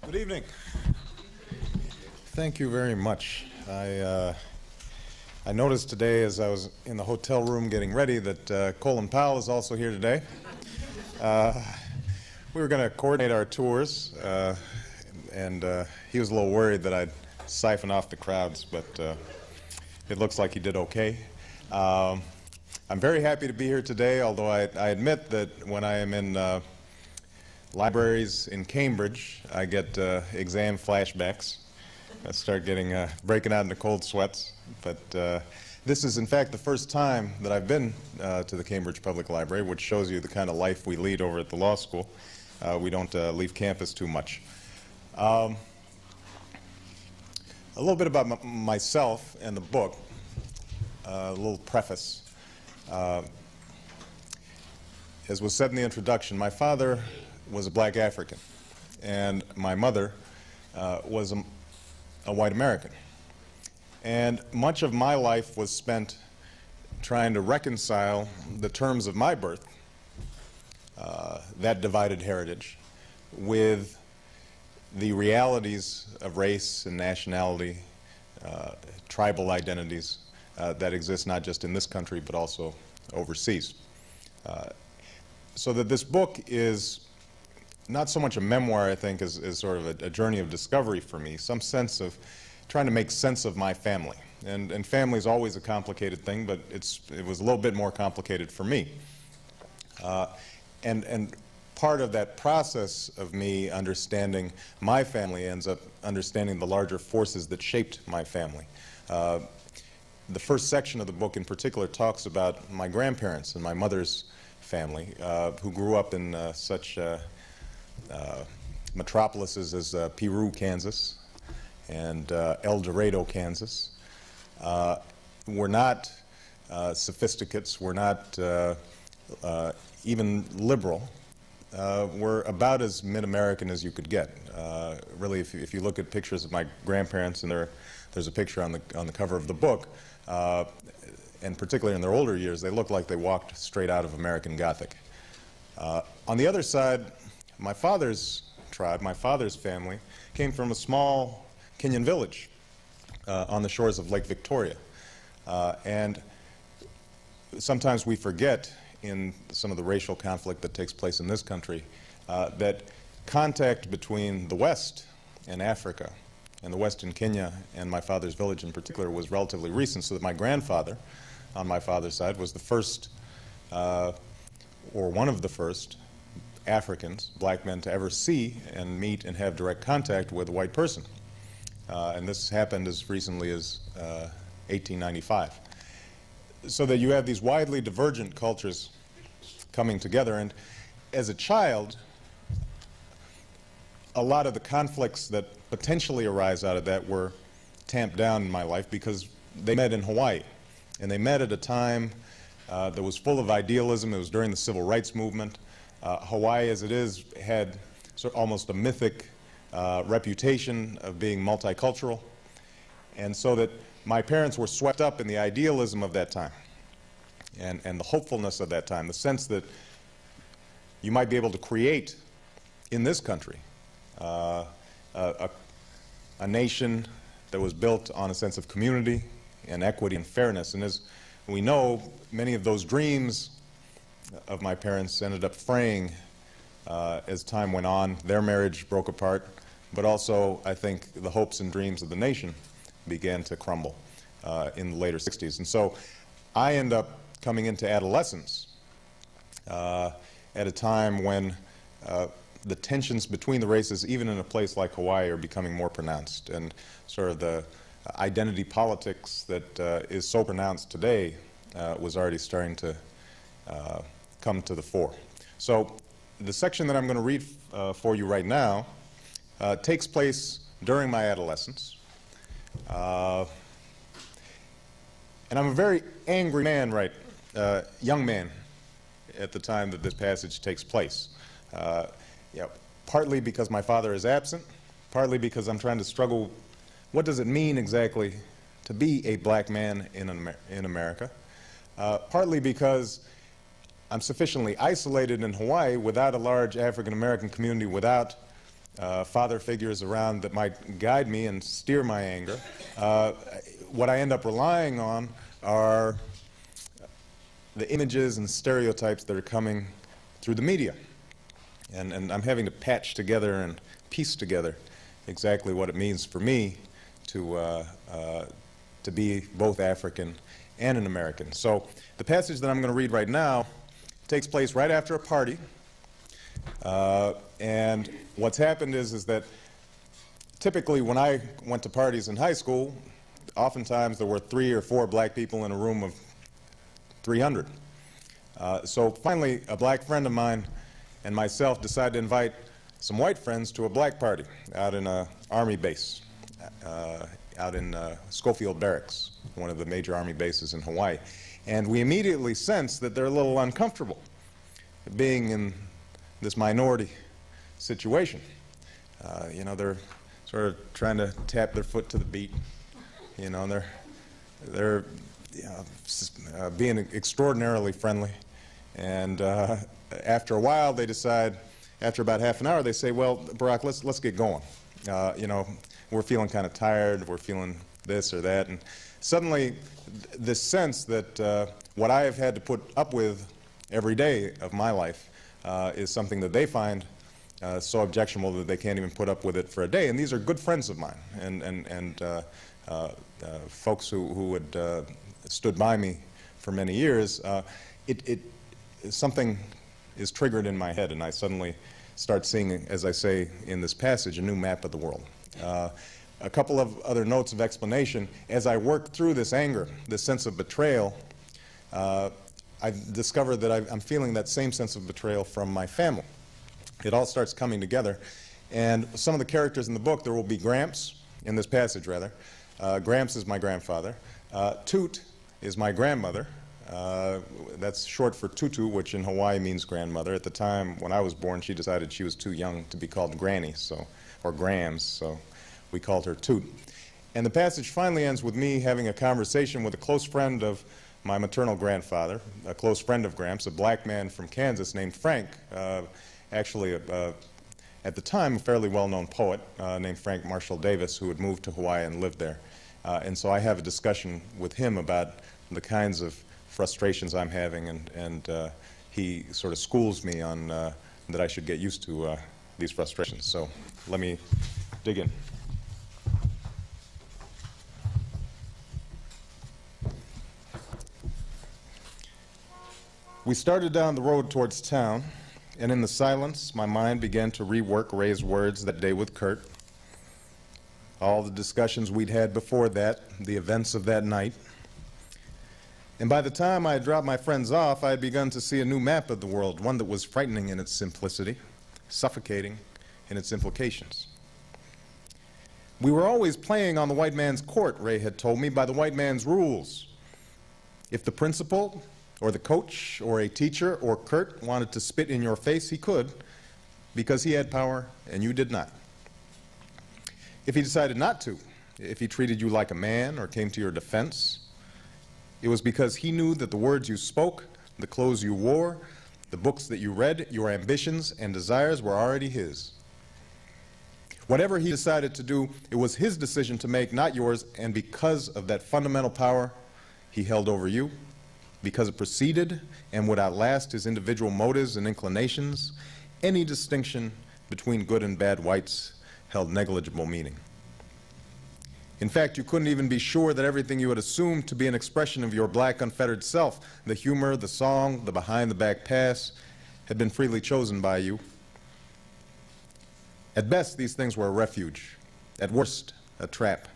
Good evening. Thank you very much. I noticed today as I was in the hotel room getting ready that Colin Powell is also here today. We were going to coordinate our tours, and he was a little worried that I'd siphon off the crowds, but it looks like he did okay. I'm very happy to be here today, although I admit that when I am in libraries in Cambridge, I get exam flashbacks. I start breaking out into cold sweats. But this is, in fact, the first time that I've been to the Cambridge Public Library, which shows you the kind of life we lead over at the law school. We don't leave campus too much. A little bit about myself and the book, a little preface. As was said in the introduction, my father was a black African, and my mother was a white American. And much of my life was spent trying to reconcile the terms of my birth, that divided heritage, with the realities of race and nationality, tribal identities that exist not just in this country but also overseas. So that this book is not so much a memoir, I think, as sort of a journey of discovery for me, some sense of trying to make sense of my family. And family is always a complicated thing, but it was a little bit more complicated for me. And part of that process of me understanding my family ends up understanding the larger forces that shaped my family. The first section of the book in particular talks about my grandparents and my mother's family, who grew up in such metropolises as Peru, Kansas, and El Dorado, Kansas. We're not sophisticates, we're not even liberal. We're about as mid-American as you could get. Really, if you look at pictures of my grandparents, and there's a picture on the cover of the book, and particularly in their older years, they look like they walked straight out of American Gothic. On the other side, my father's tribe, my father's family, came from a small Kenyan village on the shores of Lake Victoria. And sometimes we forget in some of the racial conflict that takes place in this country that contact between the West and Africa, and the West in Kenya and my father's village in particular, was relatively recent, so that my grandfather on my father's side was the first, or one of the first, Africans, black men, to ever see and meet and have direct contact with a white person. And this happened as recently as 1895. So that you have these widely divergent cultures coming together. And as a child, a lot of the conflicts that potentially arise out of that were tamped down in my life because they met in Hawaii. And they met at a time that was full of idealism. It was during the Civil Rights Movement. Hawaii, as it is, had almost a mythic reputation of being multicultural. And so that my parents were swept up in the idealism of that time and the hopefulness of that time, the sense that you might be able to create in this country a nation that was built on a sense of community and equity and fairness. And as we know, many of those dreams of my parents ended up fraying as time went on. Their marriage broke apart, but also I think the hopes and dreams of the nation began to crumble in the later 60s. And so I end up coming into adolescence at a time when the tensions between the races, even in a place like Hawaii, are becoming more pronounced. And sort of the identity politics that is so pronounced today was already starting to come to the fore. So the section that I'm going to read for you right now takes place during my adolescence. And I'm a very angry man, young man, at the time that this passage takes place. Partly because my father is absent, partly because I'm trying to struggle, what does it mean exactly to be a black man in America? Partly because I'm sufficiently isolated in Hawaii without a large African-American community, without father figures around that might guide me and steer my anger. What I end up relying on are the images and stereotypes that are coming through the media. And I'm having to patch together and piece together exactly what it means for me to be both African and an American. So the passage that I'm going to read right now takes place right after a party. And what's happened is that typically when I went to parties in high school, oftentimes there were 3 or 4 black people in a room of 300. So finally, a black friend of mine and myself decided to invite some white friends to a black party out in an army base, out in Schofield Barracks, one of the major army bases in Hawaii. And we immediately sensed that they're a little uncomfortable being in this minority situation. You know, they're sort of trying to tap their foot to the beat. You know, they're being extraordinarily friendly. And after a while, they decide, after about half an hour, they say, well, Barack, let's get going. You know, we're feeling kind of tired, we're feeling this or that. And suddenly, this sense that what I have had to put up with every day of my life is something that they find so objectionable that they can't even put up with it for a day. And these are good friends of mine and folks who had stood by me for many years. Something is triggered in my head, and I suddenly start seeing, as I say in this passage, a new map of the world. A couple of other notes of explanation. As I work through this anger, this sense of betrayal, I've discovered that I'm feeling that same sense of betrayal from my family. It all starts coming together. And some of the characters in the book, there will be Gramps, in this passage rather. Gramps is my grandfather. Toot is my grandmother. That's short for Tutu, which in Hawaii means grandmother. At the time when I was born, she decided she was too young to be called Granny, or Grams, so we called her Toot. And the passage finally ends with me having a conversation with a close friend of my maternal grandfather, a close friend of Gramps, a black man from Kansas named Frank, actually at the time a fairly well-known poet named Frank Marshall Davis, who had moved to Hawaii and lived there. And so I have a discussion with him about the kinds of frustrations I'm having, and he sort of schools me on that I should get used to these frustrations. So let me dig in. We started down the road towards town, and in the silence, my mind began to rework Ray's words that day with Kurt. All the discussions we'd had before that, the events of that night. And by the time I had dropped my friends off, I had begun to see a new map of the world, one that was frightening in its simplicity, suffocating in its implications. We were always playing on the white man's court, Ray had told me, by the white man's rules. If the principal, or the coach, or a teacher, or Kurt wanted to spit in your face, he could, because he had power and you did not. If he decided not to, if he treated you like a man or came to your defense, it was because he knew that the words you spoke, the clothes you wore, the books that you read, your ambitions and desires were already his. Whatever he decided to do, it was his decision to make, not yours, and because of that fundamental power he held over you, because it preceded and would outlast his individual motives and inclinations, any distinction between good and bad whites held negligible meaning. In fact, you couldn't even be sure that everything you had assumed to be an expression of your black unfettered self, the humor, the song, the behind-the-back pass, had been freely chosen by you. At best, these things were a refuge. At worst, a trap.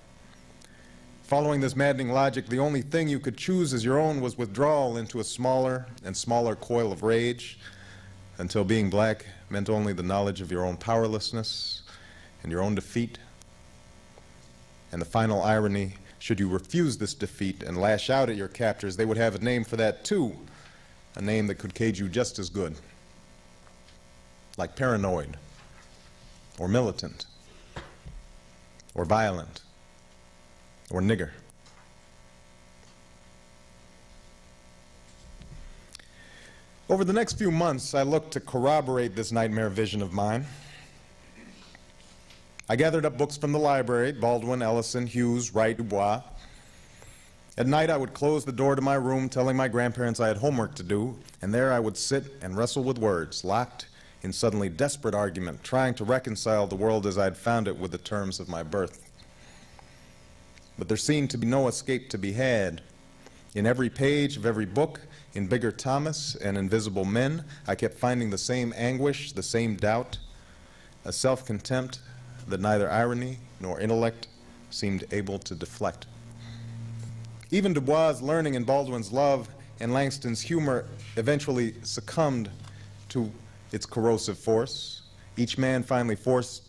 Following this maddening logic, the only thing you could choose as your own was withdrawal into a smaller and smaller coil of rage, until being black meant only the knowledge of your own powerlessness and your own defeat. And the final irony, should you refuse this defeat and lash out at your captors, they would have a name for that too, a name that could cage you just as good, like paranoid, or militant, or violent, or nigger. Over the next few months, I looked to corroborate this nightmare vision of mine. I gathered up books from the library, Baldwin, Ellison, Hughes, Wright, Du Bois. At night, I would close the door to my room, telling my grandparents I had homework to do, and there I would sit and wrestle with words, locked in suddenly desperate argument, trying to reconcile the world as I had found it with the terms of my birth. But there seemed to be no escape to be had. In every page of every book, in Bigger Thomas and Invisible Men, I kept finding the same anguish, the same doubt, a self-contempt that neither irony nor intellect seemed able to deflect. Even Du Bois' learning and Baldwin's love and Langston's humor eventually succumbed to its corrosive force. Each man finally forced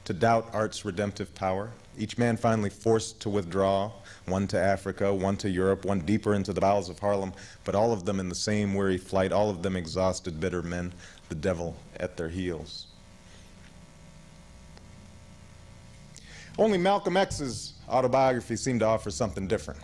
to doubt art's redemptive power. Each man finally forced to withdraw, one to Africa, one to Europe, one deeper into the bowels of Harlem, but all of them in the same weary flight, all of them exhausted, bitter men, the devil at their heels. Only Malcolm X's autobiography seemed to offer something different.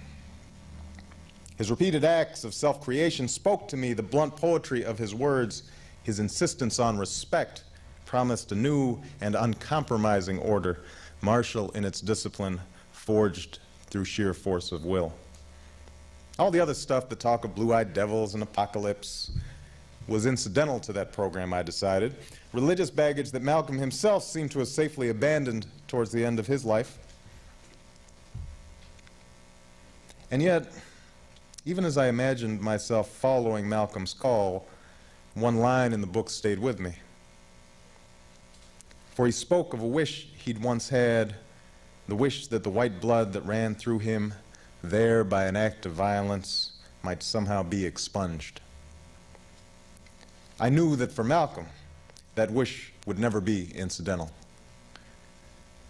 His repeated acts of self-creation spoke to me the blunt poetry of his words. His insistence on respect promised a new and uncompromising order, martial in its discipline, forged through sheer force of will. All the other stuff, the talk of blue-eyed devils and apocalypse, was incidental to that program, I decided. Religious baggage that Malcolm himself seemed to have safely abandoned towards the end of his life. And yet, even as I imagined myself following Malcolm's call, one line in the book stayed with me. For he spoke of a wish he'd once had, the wish that the white blood that ran through him there by an act of violence might somehow be expunged. I knew that for Malcolm, that wish would never be incidental.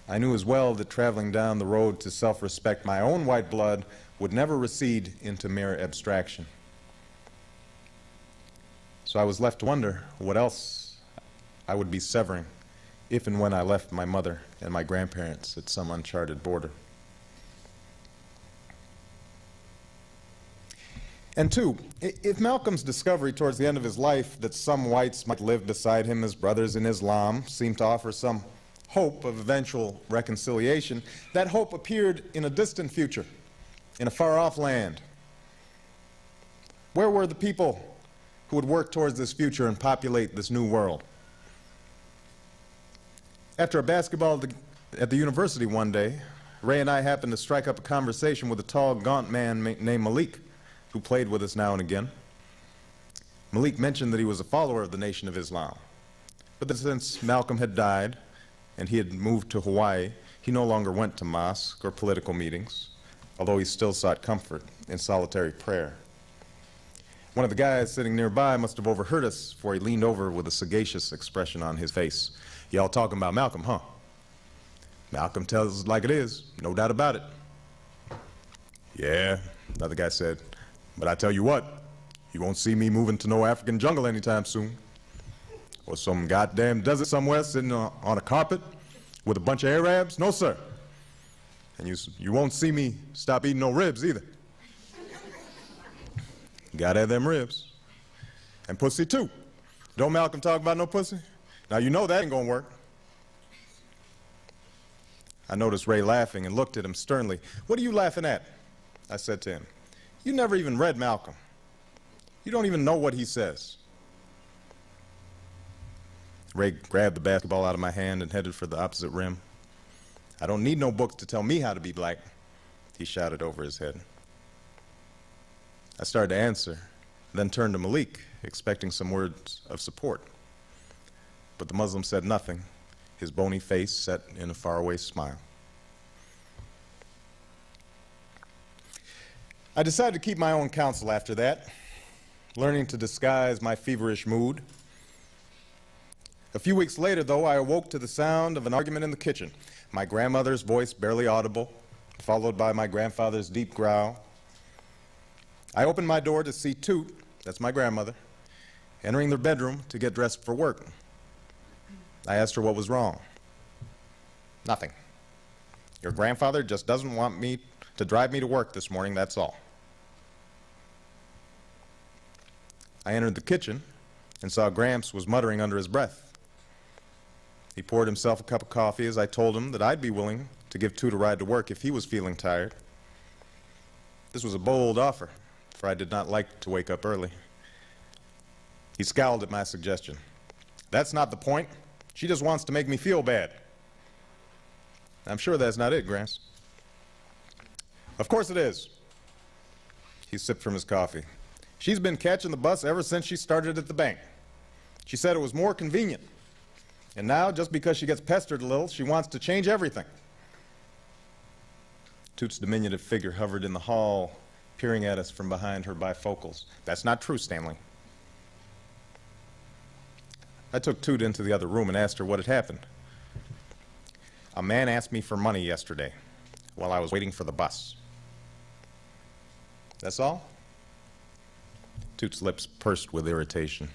I knew as well that traveling down the road to self-respect, my own white blood would never recede into mere abstraction. So I was left to wonder what else I would be severing if and when I left my mother and my grandparents at some uncharted border. And two, if Malcolm's discovery towards the end of his life that some whites might live beside him as brothers in Islam seemed to offer some hope of eventual reconciliation, that hope appeared in a distant future, in a far-off land. Where were the people who would work towards this future and populate this new world? After a basketball at the university one day, Ray and I happened to strike up a conversation with a tall, gaunt man named Malik, who played with us now and again. Malik mentioned that he was a follower of the Nation of Islam, but that since Malcolm had died and he had moved to Hawaii, he no longer went to mosque or political meetings, although he still sought comfort in solitary prayer. One of the guys sitting nearby must have overheard us, for he leaned over with a sagacious expression on his face. "Y'all talking about Malcolm, huh?" "Malcolm tells us like it is, no doubt about it." "Yeah," another guy said, "but I tell you what, you won't see me moving to no African jungle anytime soon. Or some goddamn desert somewhere sitting on a carpet with a bunch of Arabs. No, sir. And you won't see me stop eating no ribs either. Gotta have them ribs. And pussy too. Don't Malcolm talk about no pussy? Now you know that ain't gonna work." I noticed Ray laughing and looked at him sternly. "What are you laughing at?" I said to him. "You never even read Malcolm. You don't even know what he says." Ray grabbed the basketball out of my hand and headed for the opposite rim. "I don't need no book to tell me how to be black," he shouted over his head. I started to answer, then turned to Malik, expecting some words of support. But the Muslim said nothing, his bony face set in a faraway smile. I decided to keep my own counsel after that, learning to disguise my feverish mood. A few weeks later, though, I awoke to the sound of an argument in the kitchen, my grandmother's voice barely audible, followed by my grandfather's deep growl. I opened my door to see Toot, that's my grandmother, entering their bedroom to get dressed for work. I asked her what was wrong. "Nothing. Your grandfather just doesn't want me to drive me to work this morning, that's all." I entered the kitchen and saw Gramps was muttering under his breath. He poured himself a cup of coffee as I told him that I'd be willing to give Toot a ride to work if he was feeling tired. This was a bold offer, for I did not like to wake up early. He scowled at my suggestion. "That's not the point. She just wants to make me feel bad." "I'm sure that's not it, Gramps." "Of course it is." He sipped from his coffee. "She's been catching the bus ever since she started at the bank. She said it was more convenient. And now, just because she gets pestered a little, she wants to change everything." Toot's diminutive figure hovered in the hall, peering at us from behind her bifocals. "That's not true, Stanley." I took Toot into the other room and asked her what had happened. "A man asked me for money yesterday while I was waiting for the bus." "That's all?" Toot's lips pursed with irritation.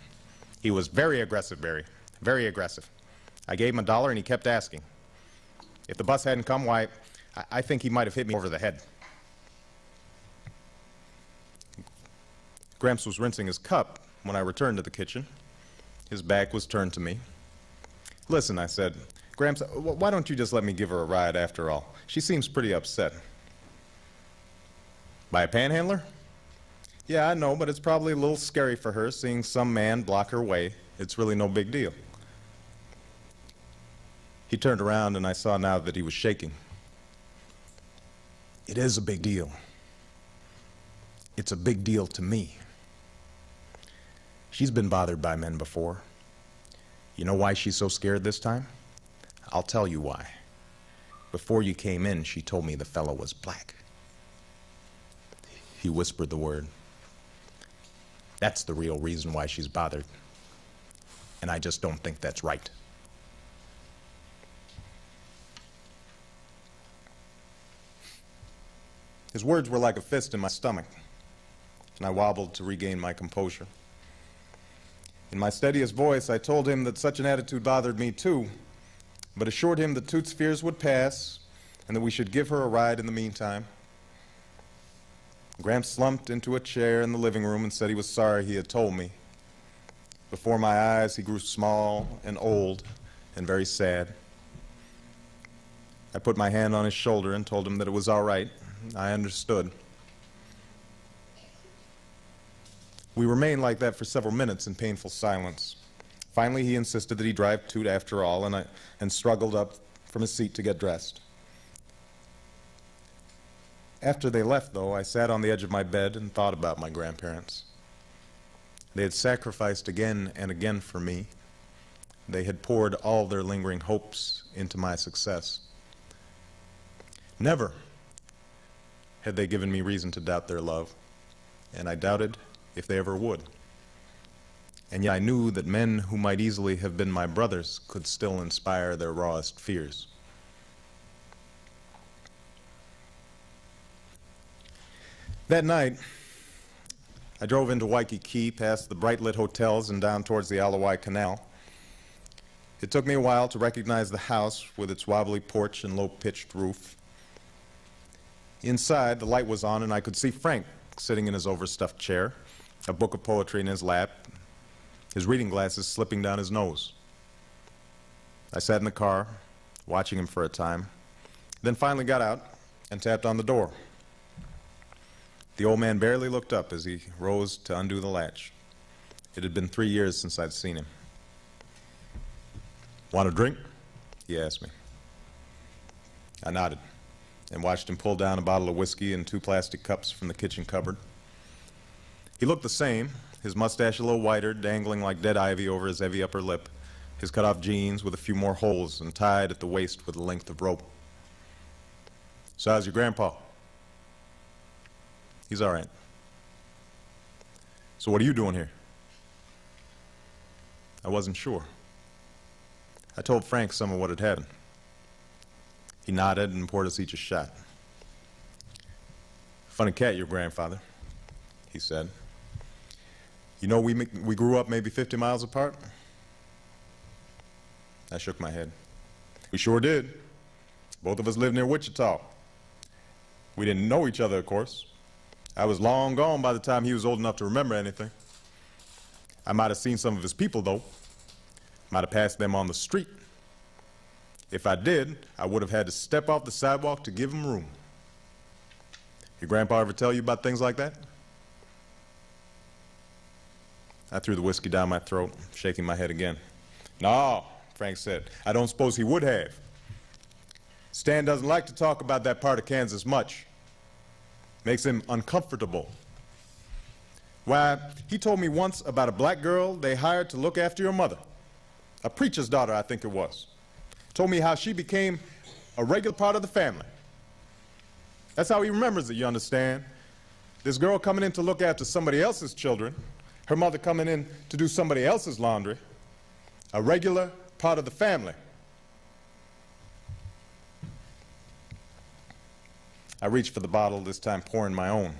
"He was very aggressive, Barry. Very aggressive. I gave him $1 and he kept asking. If the bus hadn't come, why, I think he might have hit me over the head." Gramps was rinsing his cup when I returned to the kitchen. His back was turned to me. "Listen," I said, "Gramps, why don't you just let me give her a ride after all? She seems pretty upset." "By a panhandler?" "Yeah, I know, but it's probably a little scary for her seeing some man block her way. It's really no big deal." He turned around and I saw now that he was shaking. "It is a big deal. It's a big deal to me. She's been bothered by men before. You know why she's so scared this time? I'll tell you why. Before you came in, she told me the fellow was black." He whispered the word. "That's the real reason why she's bothered. And I just don't think that's right." His words were like a fist in my stomach, and I wobbled to regain my composure. In my steadiest voice, I told him that such an attitude bothered me too, but assured him that Toot's fears would pass and that we should give her a ride in the meantime. Gramps slumped into a chair in the living room and said he was sorry he had told me. Before my eyes, he grew small and old and very sad. I put my hand on his shoulder and told him that it was all right. I understood. We remained like that for several minutes in painful silence. Finally, he insisted that he drive Toot after all, and struggled up from his seat to get dressed. After they left, though, I sat on the edge of my bed and thought about my grandparents. They had sacrificed again and again for me. They had poured all their lingering hopes into my success. Never had they given me reason to doubt their love, and I doubted if they ever would. And yet I knew that men who might easily have been my brothers could still inspire their rawest fears. That night, I drove into Waikiki, past the bright-lit hotels and down towards the Alawai Canal. It took me a while to recognize the house with its wobbly porch and low-pitched roof. Inside, the light was on, and I could see Frank sitting in his overstuffed chair, a book of poetry in his lap, his reading glasses slipping down his nose. I sat in the car, watching him for a time, then finally got out and tapped on the door. The old man barely looked up as he rose to undo the latch. It had been 3 years since I'd seen him. "Want a drink?" he asked me. I nodded and watched him pull down a bottle of whiskey and 2 plastic cups from the kitchen cupboard. He looked the same, his mustache a little whiter, dangling like dead ivy over his heavy upper lip, his cut-off jeans with a few more holes and tied at the waist with a length of rope. "So how's your grandpa?" "He's all right." "So what are you doing here?" I wasn't sure. I told Frank some of what had happened. He nodded and poured us each a shot. "Funny cat, your grandfather," he said. "You know, we grew up maybe 50 miles apart?" I shook my head. "We sure did. Both of us lived near Wichita. We didn't know each other, of course. I was long gone by the time he was old enough to remember anything. I might have seen some of his people, though. Might have passed them on the street. If I did, I would have had to step off the sidewalk to give him room. Your grandpa ever tell you about things like that? I threw the whiskey down my throat, shaking my head again. No, Frank said, I don't suppose he would have. Stan doesn't like to talk about that part of Kansas much. Makes him uncomfortable. Why, he told me once about a black girl they hired to look after your mother. A preacher's daughter, I think it was. Told me how she became a regular part of the family. That's how he remembers it, you understand? This girl coming in to look after somebody else's children, her mother coming in to do somebody else's laundry, a regular part of the family. I reached for the bottle, this time pouring my own.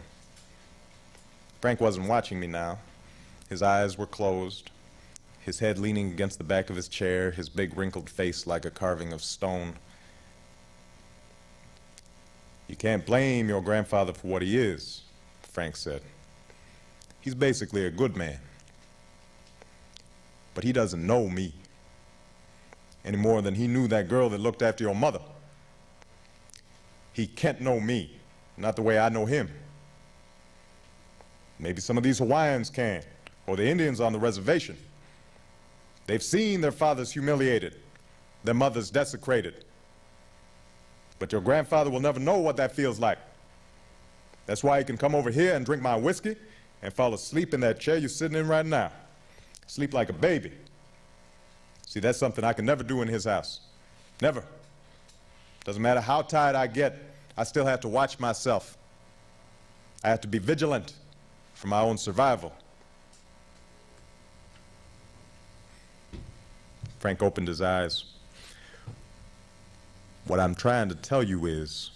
Frank wasn't watching me now. His eyes were closed, his head leaning against the back of his chair, his big wrinkled face like a carving of stone. You can't blame your grandfather for what he is, Frank said. He's basically a good man. But he doesn't know me any more than he knew that girl that looked after your mother. He can't know me, not the way I know him. Maybe some of these Hawaiians can, or the Indians on the reservation. They've seen their fathers humiliated, their mothers desecrated. But your grandfather will never know what that feels like. That's why he can come over here and drink my whiskey and fall asleep in that chair you're sitting in right now. Sleep like a baby. See, that's something I can never do in his house. Never. Doesn't matter how tired I get, I still have to watch myself. I have to be vigilant for my own survival. Frank opened his eyes. What I'm trying to tell you is,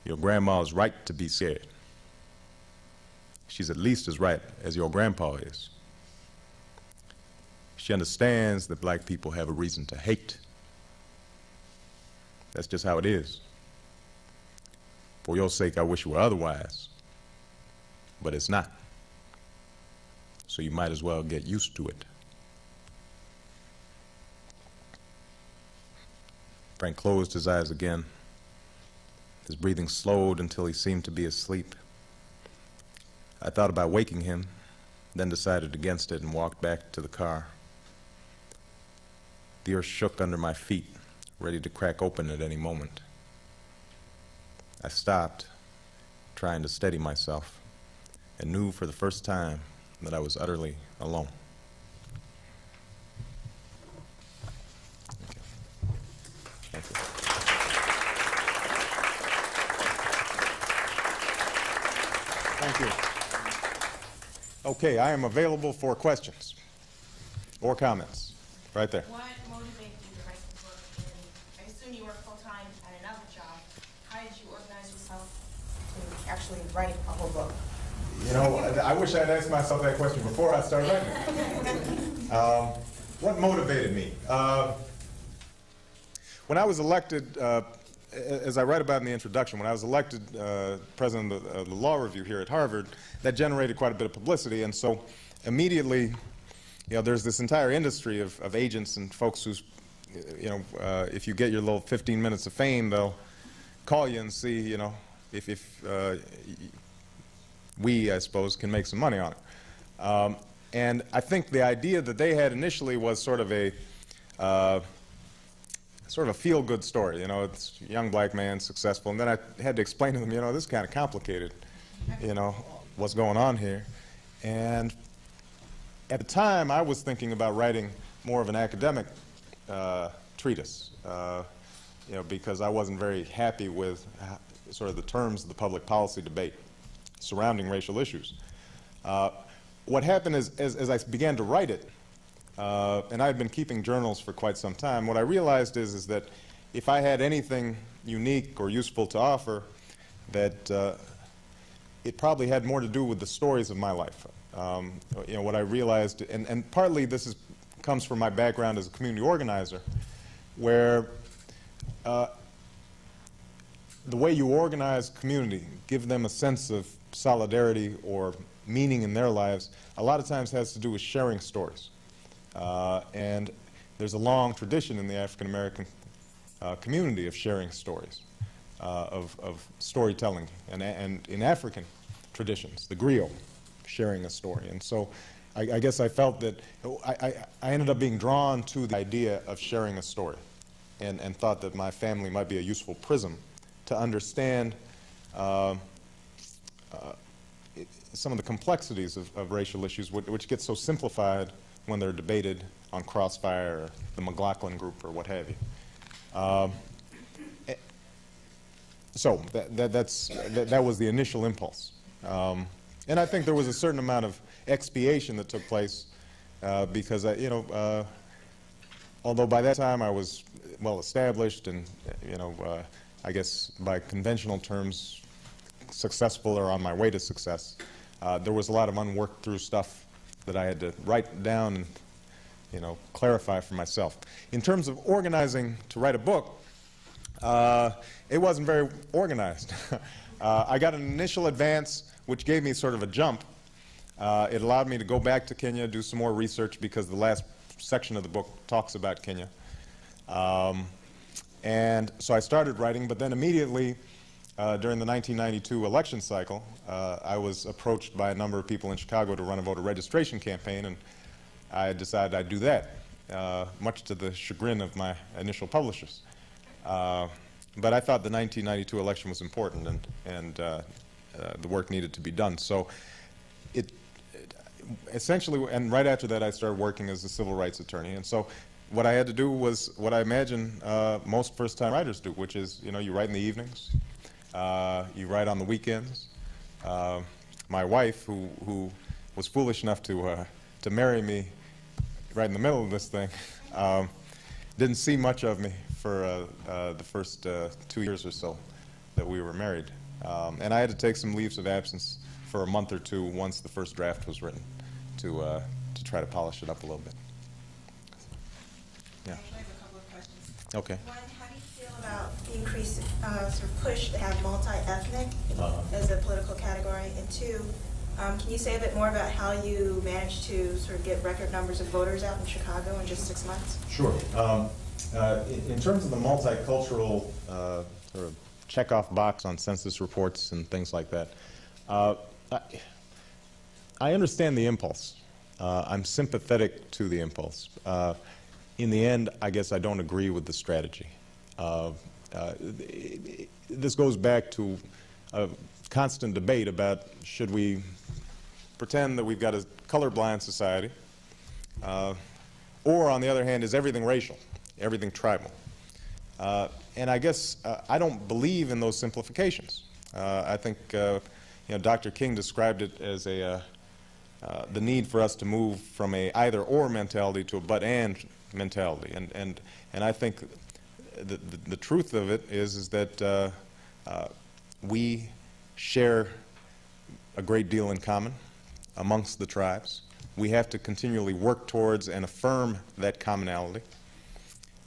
your grandma's right to be scared. She's at least as right as your grandpa is. She understands that black people have a reason to hate. That's just how it is. For your sake, I wish it were otherwise. But it's not. So you might as well get used to it. Frank closed his eyes again. His breathing slowed until he seemed to be asleep. I thought about waking him, then decided against it and walked back to the car. The earth shook under my feet, ready to crack open at any moment. I stopped, trying to steady myself, and knew for the first time that I was utterly alone. Thank you. Thank you. Okay, I am available for questions or comments. Right there. What motivated you to write the book? And I assume you work full-time at another job. How did you organize yourself to actually write a whole book? You know, I wish I'd asked myself that question before I started writing. What motivated me? When I was elected, as I write about in the introduction, when I was elected president of the law review here at Harvard, that generated quite a bit of publicity, and so immediately, you know, there's this entire industry of agents and folks who's, you know, if you get your little 15 minutes of fame, they'll call you and see, you know, if we, I suppose, can make some money on it. And I think the idea that they had initially was sort of a feel-good story. You know, it's a young black man, successful, and then I had to explain to them, you know, this is kind of complicated, you know, what's going on here. And at the time, I was thinking about writing more of an academic treatise, you know, because I wasn't very happy with sort of the terms of the public policy debate surrounding racial issues. What happened is, as I began to write it, and I had been keeping journals for quite some time, what I realized is that if I had anything unique or useful to offer, that it probably had more to do with the stories of my life. You know, what I realized, and partly this comes from my background as a community organizer, where the way you organize community, give them a sense of solidarity or meaning in their lives, a lot of times has to do with sharing stories. And there's a long tradition in the African American community of sharing stories, of storytelling, and in African traditions, the griot, sharing a story. And so I guess I felt that I ended up being drawn to the idea of sharing a story, and thought that my family might be a useful prism to understand some of the complexities of racial issues, which get so simplified when they're debated on Crossfire or the McLaughlin Group or what have you. So that was the initial impulse. And I think there was a certain amount of expiation that took place because, although by that time I was well established and, I guess by conventional terms, successful or on my way to success, there was a lot of unworked through stuff that I had to write down and, clarify for myself. In terms of organizing to write a book, it wasn't very organized. I got an initial advance, which gave me sort of a jump. It allowed me to go back to Kenya, do some more research, because the last section of the book talks about Kenya. And so I started writing, but then immediately during the 1992 election cycle, I was approached by a number of people in Chicago to run a voter registration campaign, and I decided I'd do that, much to the chagrin of my initial publishers. But I thought the 1992 election was important, and the work needed to be done. So it essentially, and right after that I started working as a civil rights attorney. And so what I had to do was what I imagine most first-time writers do, which is, you write in the evenings, you write on the weekends. My wife, who was foolish enough to marry me right in the middle of this thing, didn't see much of me for the first 2 years or so that we were married. And I had to take some leaves of absence for a month or two once the first draft was written to try to polish it up a little bit. Yeah. Actually, I have a couple of questions. Okay. One, how do you feel about the increased sort of push to have multi-ethnic as a political category? And two, can you say a bit more about how you managed to sort of get record numbers of voters out in Chicago in just 6 months? Sure. In terms of the multicultural sort of check-off box on census reports and things like that, I understand the impulse. I'm sympathetic to the impulse. In the end, I guess I don't agree with the strategy. This goes back to a constant debate about should we pretend that we've got a colorblind society, or on the other hand, is everything racial, everything tribal? And I guess I don't believe in those simplifications. I think Dr. King described it as the need for us to move from a either-or mentality to a but-and mentality. And I think the truth of it is that we share a great deal in common amongst the tribes. We have to continually work towards and affirm that commonality.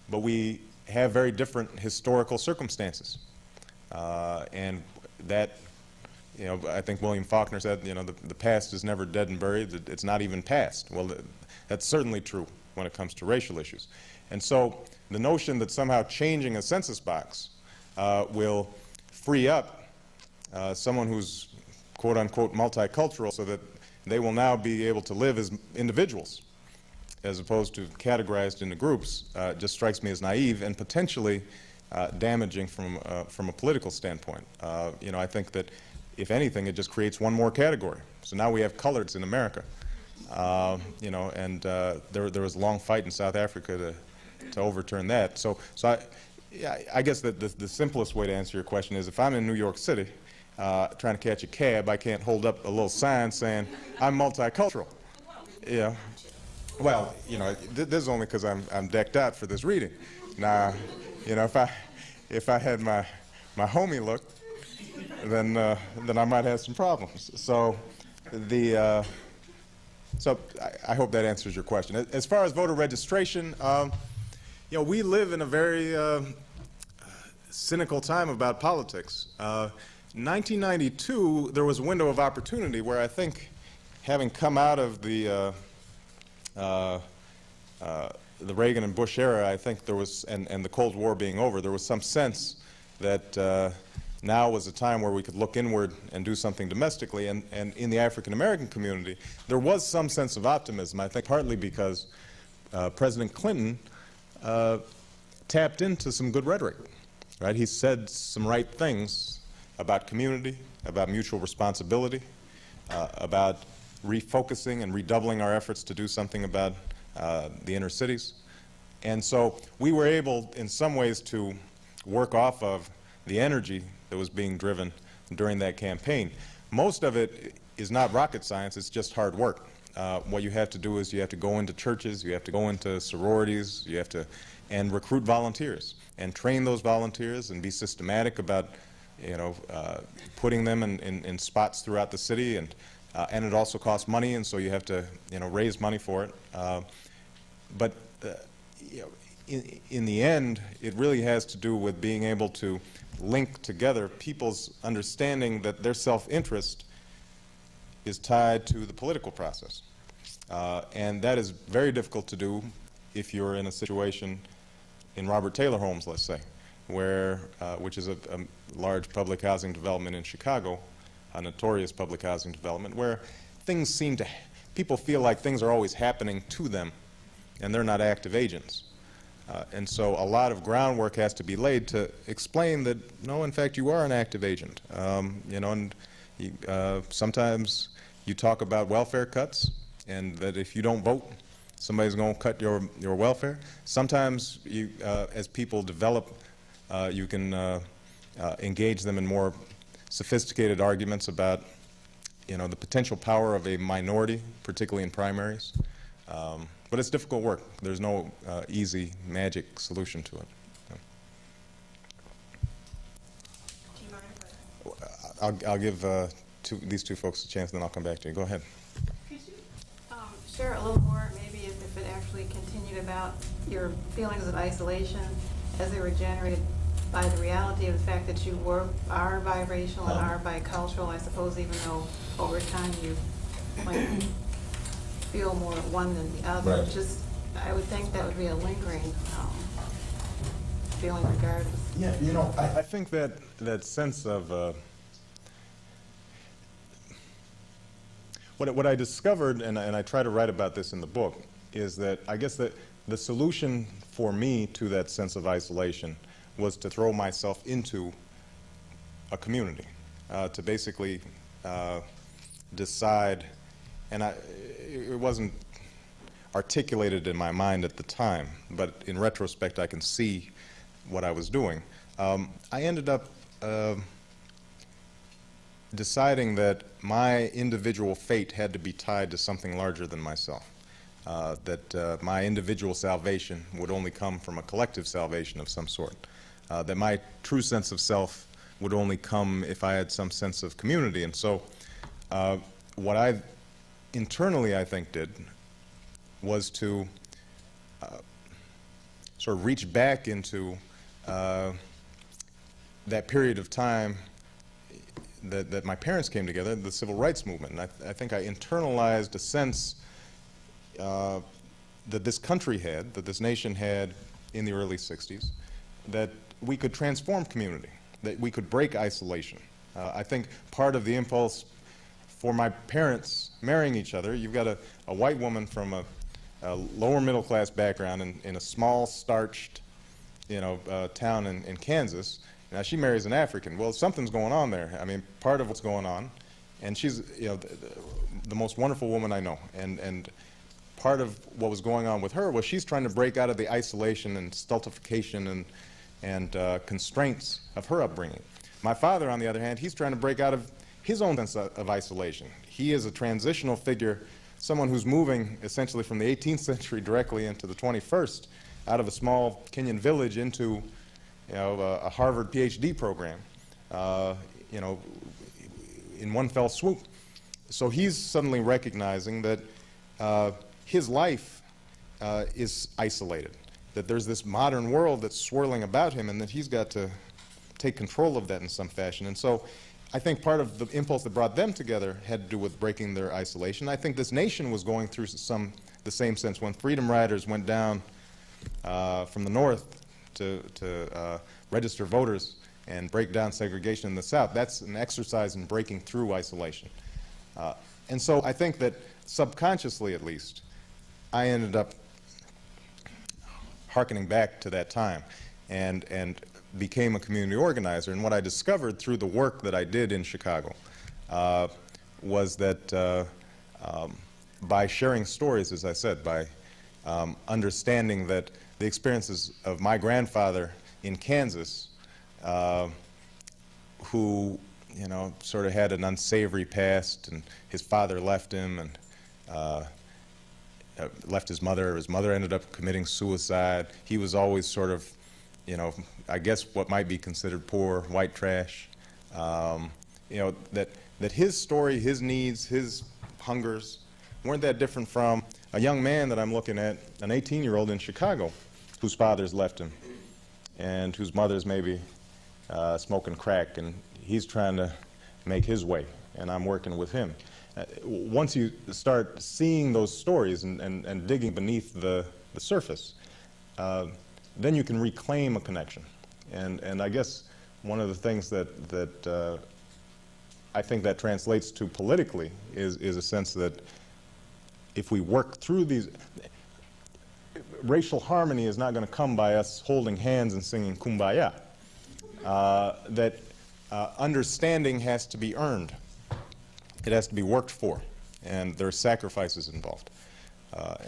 But we have very different historical circumstances. And that, I think William Faulkner said, the past is never dead and buried. It's not even past. Well, that's certainly true when it comes to racial issues. And so the notion that somehow changing a census box will free up someone who's quote-unquote multicultural so that they will now be able to live as individuals as opposed to categorized into groups just strikes me as naive and potentially damaging from a political standpoint. I think that if anything, it just creates one more category. So now we have coloreds in America. And there was a long fight in South Africa to overturn that. So I guess that the simplest way to answer your question is if I'm in New York City trying to catch a cab, I can't hold up a little sign saying I'm multicultural. Yeah. Well, this is only because I'm decked out for this reading. Now, if I had my homie look, then I might have some problems. So I hope that answers your question. As far as voter registration, we live in a very cynical time about politics. 1992, there was a window of opportunity where I think, having come out of the the Reagan and Bush era, I think there was, and the Cold War being over, there was some sense that now was a time where we could look inward and do something domestically. And in the African American community, there was some sense of optimism, I think partly because President Clinton tapped into some good rhetoric, right? He said some right things about community, about mutual responsibility, about refocusing and redoubling our efforts to do something about the inner cities. And so we were able, in some ways, to work off of the energy that was being driven during that campaign. Most of it is not rocket science, it's just hard work. What you have to do is you have to go into churches, you have to go into sororities, you have to and recruit volunteers and train those volunteers and be systematic about, you know, putting them in spots throughout the city, and it also costs money, and so you have to, you know, raise money for it. But you know, in the end, it really has to do with being able to link together people's understanding that their self-interest is tied to the political process. And that is very difficult to do if you're in a situation in Robert Taylor Homes, let's say, where, which is a large public housing development in Chicago, a notorious public housing development, where things seem to, people feel like things are always happening to them, and they're not active agents. And so a lot of groundwork has to be laid to explain that, no, in fact, you are an active agent. You know, and you, sometimes you talk about welfare cuts, and that if you don't vote, somebody's going to cut your welfare. Sometimes you, as people develop, you can engage them in more sophisticated arguments about, you know, the potential power of a minority, particularly in primaries. But it's difficult work. There's no easy magic solution to it. Do you mind? I'll give these two folks a chance, and then I'll come back to you. Go ahead. Could you share a little more, maybe if it actually continued, about your feelings of isolation as they were generated by the reality of the fact that you are biracial and are bicultural, I suppose, even though over time you might feel more one than the other. Right. Just, I would think that would be a lingering feeling regardless. Yeah, you know, I think that sense of what I discovered, and I try to write about this in the book, is that I guess that the solution for me to that sense of isolation was to throw myself into a community, to basically decide, and it wasn't articulated in my mind at the time, but in retrospect I can see what I was doing. I ended up deciding that my individual fate had to be tied to something larger than myself, that my individual salvation would only come from a collective salvation of some sort, that my true sense of self would only come if I had some sense of community. And so what I internally, I think, did was to sort of reach back into that period of time that my parents came together, the civil rights movement. And I think I internalized a sense that this country had, that this nation had in the early 60s, that we could transform community, that we could break isolation. I think part of the impulse for my parents marrying each other, you've got a white woman from a lower middle class background in a small starched, you know, town in Kansas. Now she marries an African. Well, something's going on there. I mean, part of what's going on, and she's, you know, the most wonderful woman I know. And part of what was going on with her was she's trying to break out of the isolation and stultification and constraints of her upbringing. My father, on the other hand, he's trying to break out of his own sense of isolation. He is a transitional figure, someone who's moving essentially from the 18th century directly into the 21st, out of a small Kenyan village into, you know, a Harvard PhD program, you know, in one fell swoop. So he's suddenly recognizing that his life is isolated, that there's this modern world that's swirling about him, and that he's got to take control of that in some fashion. And so I think part of the impulse that brought them together had to do with breaking their isolation. I think this nation was going through the same sense. When freedom riders went down from the North to register voters and break down segregation in the South. That's an exercise in breaking through isolation. And so I think that subconsciously, at least, I ended up hearkening back to that time and became a community organizer. And what I discovered through the work that I did in Chicago was that by sharing stories, as I said, by understanding that the experiences of my grandfather in Kansas, who, you know, sort of had an unsavory past, and his father left him and left his mother. His mother ended up committing suicide. He was always sort of, you know, I guess what might be considered poor, white trash. You know, that his story, his needs, his hungers weren't that different from a young man that I'm looking at, an 18-year-old in Chicago, whose father's left him and whose mother's maybe smoking crack, and he's trying to make his way, and I'm working with him. Once you start seeing those stories and digging beneath the surface, then you can reclaim a connection. And I guess one of the things that I think that translates to politically is a sense that if we work through these, racial harmony is not going to come by us holding hands and singing Kumbaya. That understanding has to be earned. It has to be worked for, and there are sacrifices involved.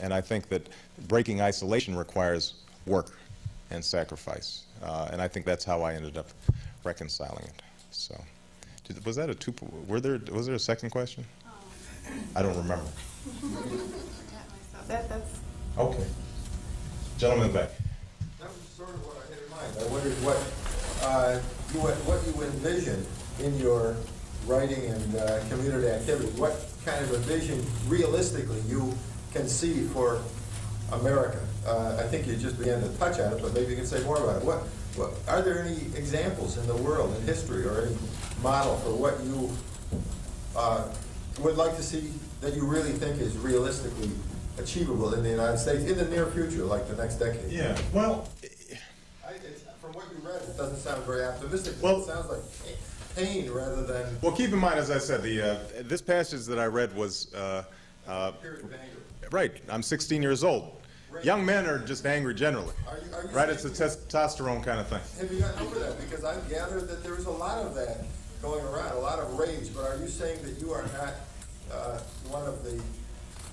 And I think that breaking isolation requires work and sacrifice. And I think that's how I ended up reconciling it. So, was that a two? Was there a second question? I don't remember. That's Okay. Gentleman in the back. That was sort of what I had in mind. I wondered what you envision in your writing and community activity. What kind of a vision, realistically, you can see for America? I think you just began to touch on it, but maybe you can say more about it. What are there any examples in the world, in history, or any model for what you would like to see that you really think is realistically achievable in the United States in the near future, like the next decade? Yeah. Well, from what you read, it doesn't sound very optimistic. Well, it sounds like pain rather than. well, keep in mind, as I said, this passage that I read was Period of anger. right. I'm 16 years old. Right. Young men are just angry generally. Are you Right? It's saying- a testosterone kind of thing. Have you gotten over that? Because I've gathered that there's a lot of that going around, a lot of rage. But are you saying that you are not one of the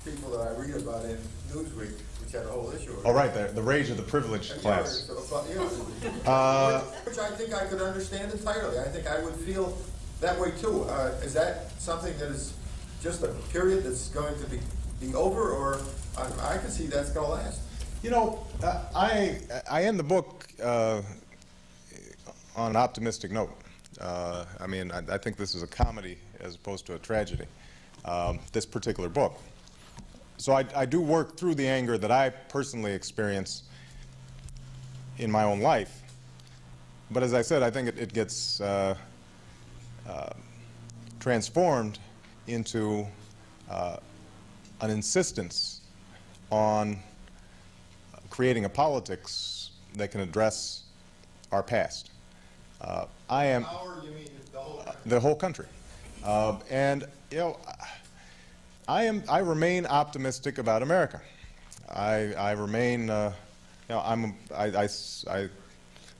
people that I read about in Newsweek, which had a whole issue of it? Oh, right, the rage of the privileged class. Which I think I could understand entirely. I think I would feel that way too. Is that something that is just a period that's going to be over, or I can see that's going to last? You know, I end the book on an optimistic note. I mean, I think this is a comedy as opposed to a tragedy, this particular book. So I do work through the anger that I personally experience in my own life. But as I said, I think it gets transformed into an insistence on creating a politics that can address our past. I am Our, you mean the whole country? the whole country, and you know, I remain optimistic about America. I remain, you know, I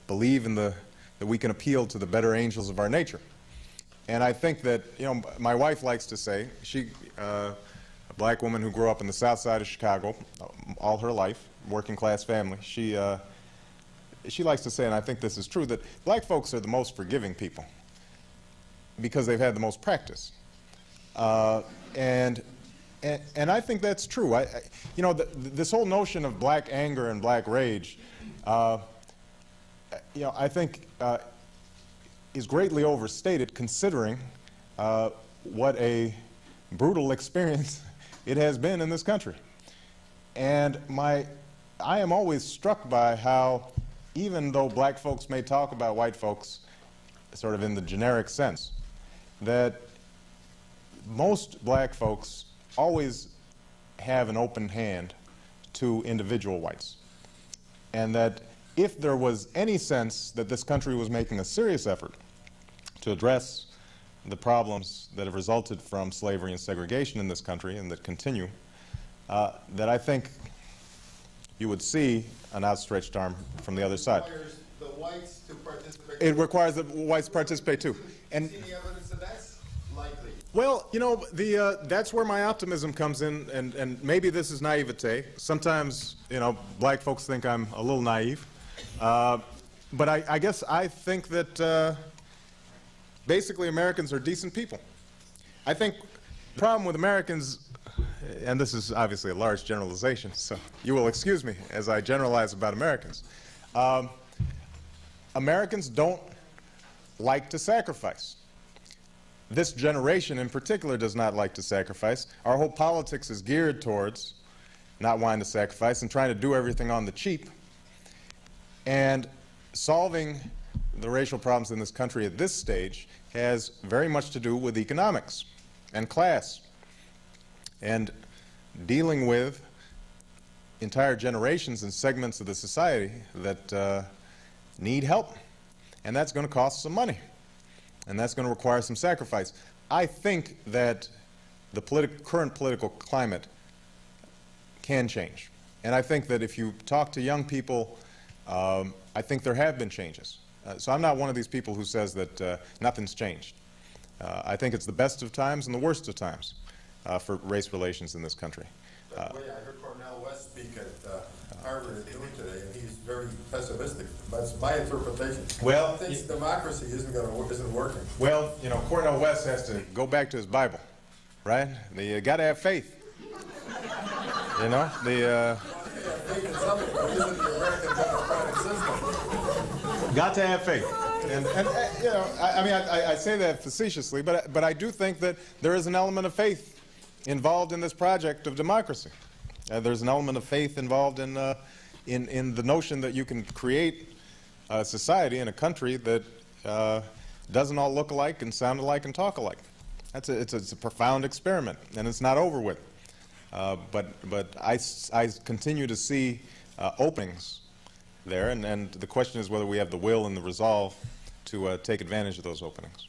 believe in that we can appeal to the better angels of our nature, and I think that, you know, my wife likes to say, a black woman who grew up in the South Side of Chicago all her life, working class family. She likes to say, and I think this is true, that black folks are the most forgiving people because they've had the most practice. And I think that's true. You know, this whole notion of black anger and black rage, you know, I think is greatly overstated considering what a brutal experience it has been in this country. And I am always struck by how, even though black folks may talk about white folks sort of in the generic sense, that most black folks always have an open hand to individual whites. and that if there was any sense that this country was making a serious effort to address the problems that have resulted from slavery and segregation in this country and that continue, that I think you would see an outstretched arm from the other side. It requires the whites to participate. It requires the whites to participate too. And see any evidence that that's likely? well, you know, that's where my optimism comes in, and maybe this is naivete. Sometimes, you know, black folks think I'm a little naive. But I guess I think that basically Americans are decent people. I think the problem with Americans, and this is obviously a large generalization, so you will excuse me as I generalize about Americans. Americans don't like to sacrifice. This generation in particular does not like to sacrifice. Our whole politics is geared towards not wanting to sacrifice and trying to do everything on the cheap. And solving the racial problems in this country at this stage has very much to do with economics and class and dealing with entire generations and segments of the society that need help. And that's going to cost some money. And that's going to require some sacrifice. I think that the current political climate can change. And I think that if you talk to young people, I think there have been changes. So I'm not one of these people who says that nothing's changed. I think it's the best of times and the worst of times for race relations in this country. By the way, I heard Cornel West speak at Harvard at noon today, and he's very pessimistic. That's my interpretation. Well, he thinks democracy isn't working. Well, you know, Cornel West has to go back to his Bible, right? You got to have faith. You know, Faith in something, but isn't the American democratic system? got to have faith. And you know, I mean, I say that facetiously, but I do think that there is an element of faith involved in this project of democracy. There's an element of faith involved in the notion that you can create a society and a country that doesn't all look alike and sound alike and talk alike. It's a profound experiment, and it's not over with. But I continue to see openings there, and the question is whether we have the will and the resolve to take advantage of those openings.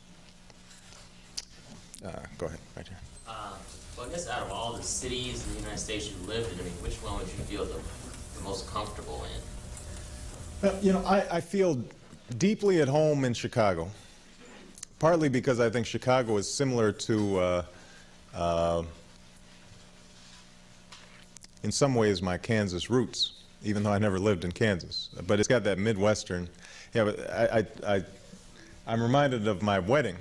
Go ahead, right here. Well, I guess out of all the cities in the United States you lived in, I mean, which one would you feel the most comfortable in? You know, I feel deeply at home in Chicago, partly because I think Chicago is similar to, in some ways, my Kansas roots, even though I never lived in Kansas. But it's got that Midwestern. Yeah, but I'm reminded of my wedding,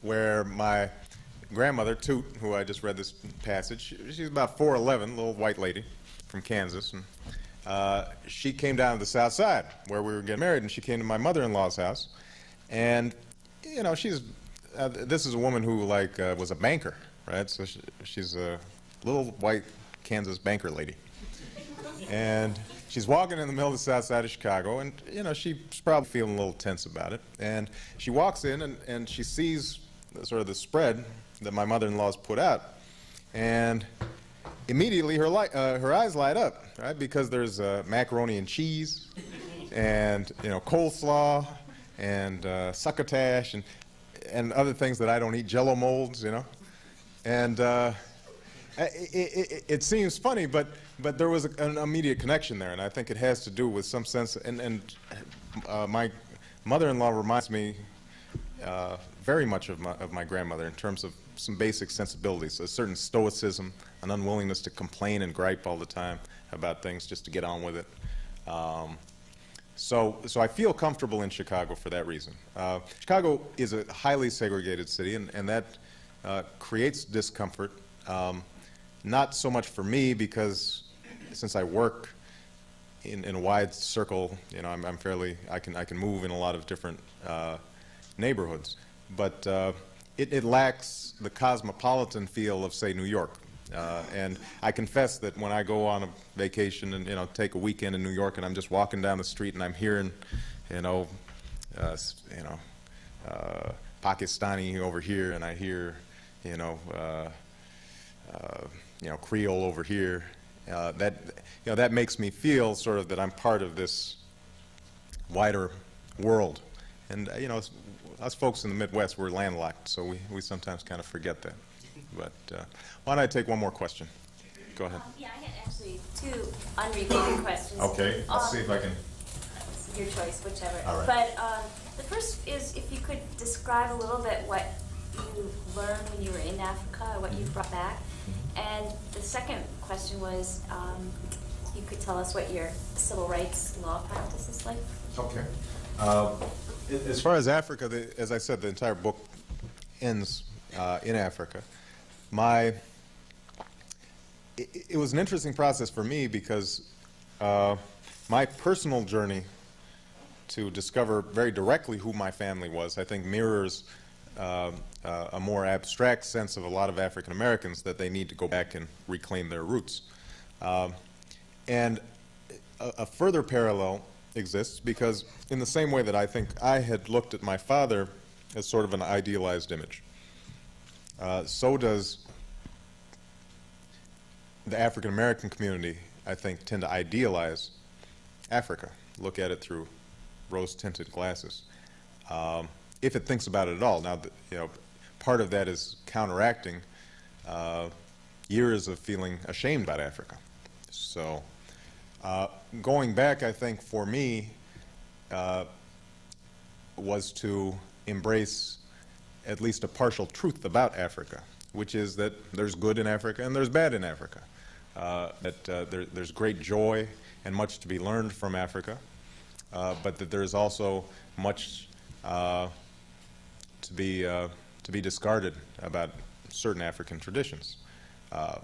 where my grandmother, Toot, who I just read this passage, she's about 4'11", little white lady from Kansas, and she came down to the South Side where we were getting married, and she came to my mother-in-law's house, and you know, this is a woman who was a banker, right? So she's a little white Kansas banker lady, and she's walking in the middle of the South Side of Chicago, and you know, she's probably feeling a little tense about it, and she walks in and she sees sort of the spread that my mother-in-law's put out, and immediately her eyes light up, right? Because there's macaroni and cheese, and you know, coleslaw, and succotash, and other things that I don't eat, Jello molds, you know, and it seems funny, but there was an immediate connection there, and I think it has to do with some sense. And my mother-in-law reminds me very much of my grandmother in terms of some basic sensibilities, a certain stoicism, an unwillingness to complain and gripe all the time about things just to get on with it. So I feel comfortable in Chicago for that reason. Chicago is a highly segregated city, and that creates discomfort. Not so much for me, because since I work in a wide circle, you know, I can move in a lot of different neighborhoods, but it lacks the cosmopolitan feel of, say, New York. And I confess that when I go on a vacation and, you know, take a weekend in New York, and I'm just walking down the street and I'm hearing, Pakistani over here, and I hear, Creole over here, that makes me feel sort of that I'm part of this wider world. And us folks in the Midwest, we're landlocked, so we sometimes kind of forget that. But why don't I take one more question? Go ahead. Yeah, I had actually two unrelated questions. Okay, let's see if I can. Your choice, whichever. All right. But the first is if you could describe a little bit what you learned when you were in Africa, or what you brought back. And the second question was, you could tell us what your civil rights law practice is like. Okay. As far as Africa, as I said, the entire book ends in Africa. It was an interesting process for me because my personal journey to discover very directly who my family was, I think mirrors a more abstract sense of a lot of African Americans that they need to go back and reclaim their roots. And a further parallel exists because in the same way that I think I had looked at my father as sort of an idealized image, so does the African American community, I think, tend to idealize Africa, look at it through rose-tinted glasses, if it thinks about it at all. Now, part of that is counteracting years of feeling ashamed about Africa. So, going back, I think, for me, was to embrace at least a partial truth about Africa, which is that there's good in Africa and there's bad in Africa. There's great joy and much to be learned from Africa, but that there's also much to be discarded about certain African traditions. A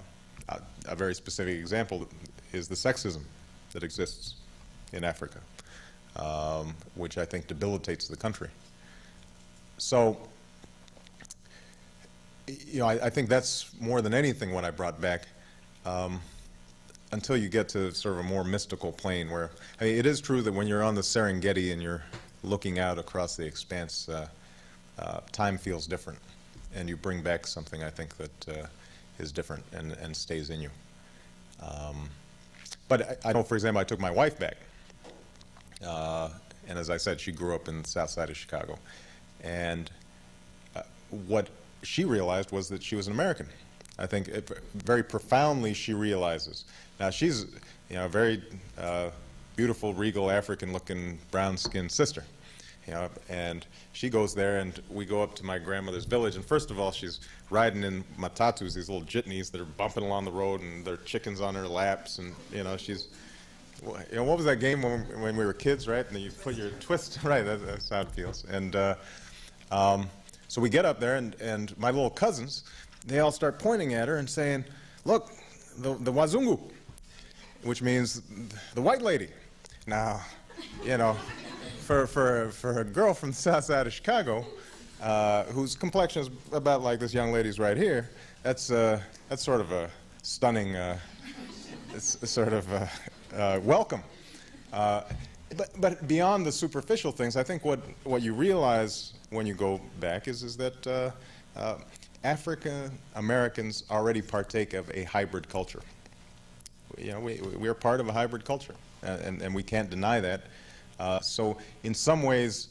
very specific example is the sexism that exists in Africa, which I think debilitates the country. So, I think that's more than anything what I brought back, until you get to sort of a more mystical plane where, it is true that when you're on the Serengeti and you're looking out across the expanse, time feels different, and you bring back something, I think, that is different and stays in you. But I know, for example, I took my wife back, and as I said, she grew up in the south side of Chicago, and what she realized was that she was an American. I think very profoundly she realizes. Now she's a very beautiful, regal, African-looking, brown-skinned sister, and she goes there, and we go up to my grandmother's village, and first of all, she's riding in matatus, these little jitneys that are bumping along the road, and there are chickens on her laps, and she's, what was that game when we were kids, right? And you put your twist, right? That's how it feels. And so we get up there, and my little cousins, they all start pointing at her and saying, "Look, the Wazungu," which means the white lady. Now, for a girl from the south side of Chicago, whose complexion is about like this young lady's right here, that's sort of a stunning, welcome. But beyond the superficial things, I think what you realize when you go back is that African Americans already partake of a hybrid culture. We're part of a hybrid culture, and we can't deny that. So in some ways,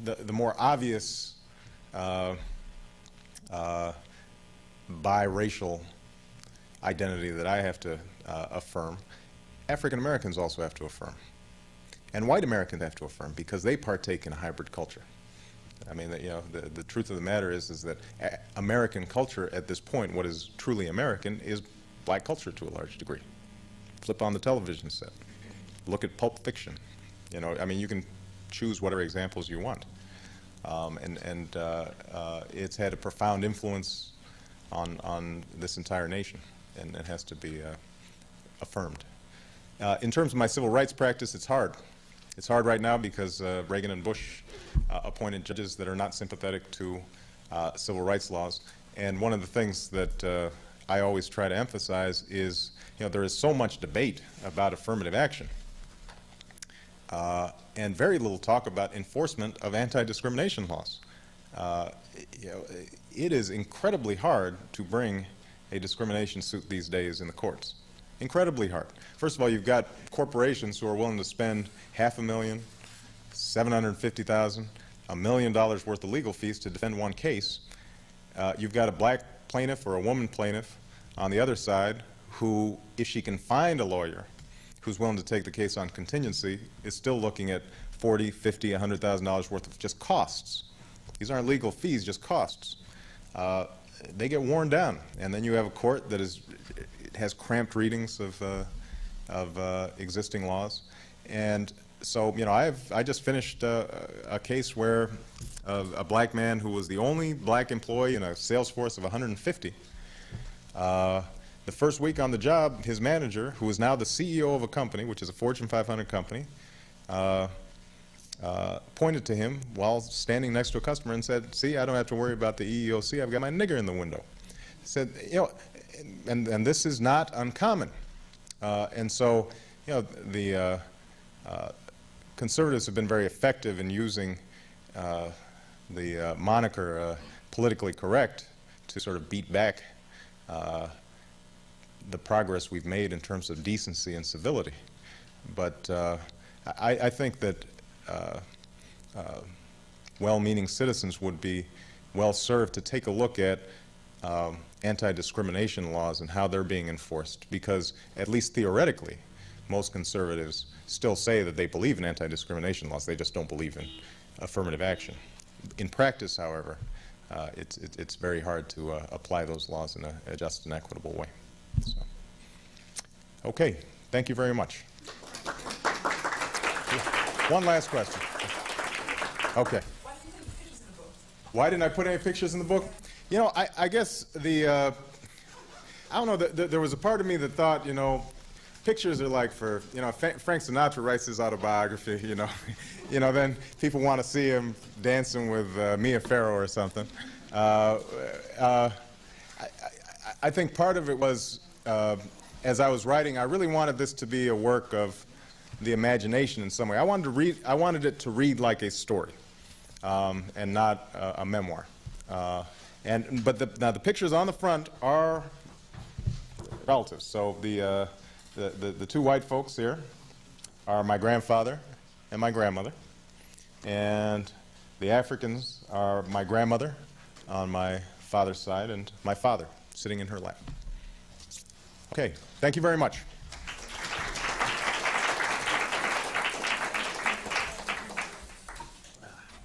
the more obvious biracial identity that I have to affirm, African Americans also have to affirm. And white Americans have to affirm because they partake in a hybrid culture. I mean, the truth of the matter is that American culture at this point, what is truly American, is black culture to a large degree. Flip on the television set. Look at Pulp Fiction. You can choose whatever examples you want. It's had a profound influence on this entire nation, and it has to be affirmed. In terms of my civil rights practice, it's hard. It's hard right now because Reagan and Bush appointed judges that are not sympathetic to civil rights laws. And one of the things that I always try to emphasize is, there is so much debate about affirmative action and very little talk about enforcement of anti-discrimination laws. It is incredibly hard to bring a discrimination suit these days in the courts. Incredibly hard. First of all, you've got corporations who are willing to spend $500,000, $750,000, $1 million worth of legal fees to defend one case. You've got a black plaintiff or a woman plaintiff on the other side who, if she can find a lawyer who's willing to take the case on contingency, is still looking at $40,000, $50,000, $100,000 worth of just costs. These aren't legal fees, just costs. They get worn down, and then you have a court that has cramped readings of existing laws. And so, you know, I just finished a case where a black man who was the only black employee in a sales force of 150. The first week on the job, his manager, who is now the CEO of a company, which is a Fortune 500 company, pointed to him while standing next to a customer and said, "See, I don't have to worry about the EEOC. I've got my nigger in the window." He said, you know, and this is not uncommon. And so, you know, the conservatives have been very effective in using the moniker politically correct to sort of beat back the progress we've made in terms of decency and civility. But I think that well-meaning citizens would be well served to take a look at anti-discrimination laws and how they're being enforced, because at least theoretically, most conservatives still say that they believe in anti-discrimination laws. They just don't believe in affirmative action. In practice, however, it's very hard to apply those laws in a just and equitable way. So, okay, thank you very much. One last question. Okay. Why didn't I put any pictures in the book? You know, I guess I don't know, there was a part of me that thought, you know, pictures are like for, you know, Frank Sinatra writes his autobiography, you know, then people want to see him dancing with Mia Farrow or something. I think part of it was, as I was writing, I really wanted this to be a work of the imagination in some way. I wanted it to read like a story, and not a memoir. But now the pictures on the front are relatives. So the two white folks here are my grandfather and my grandmother, and the Africans are my grandmother on my father's side and my father sitting in her lap. Okay, thank you very much.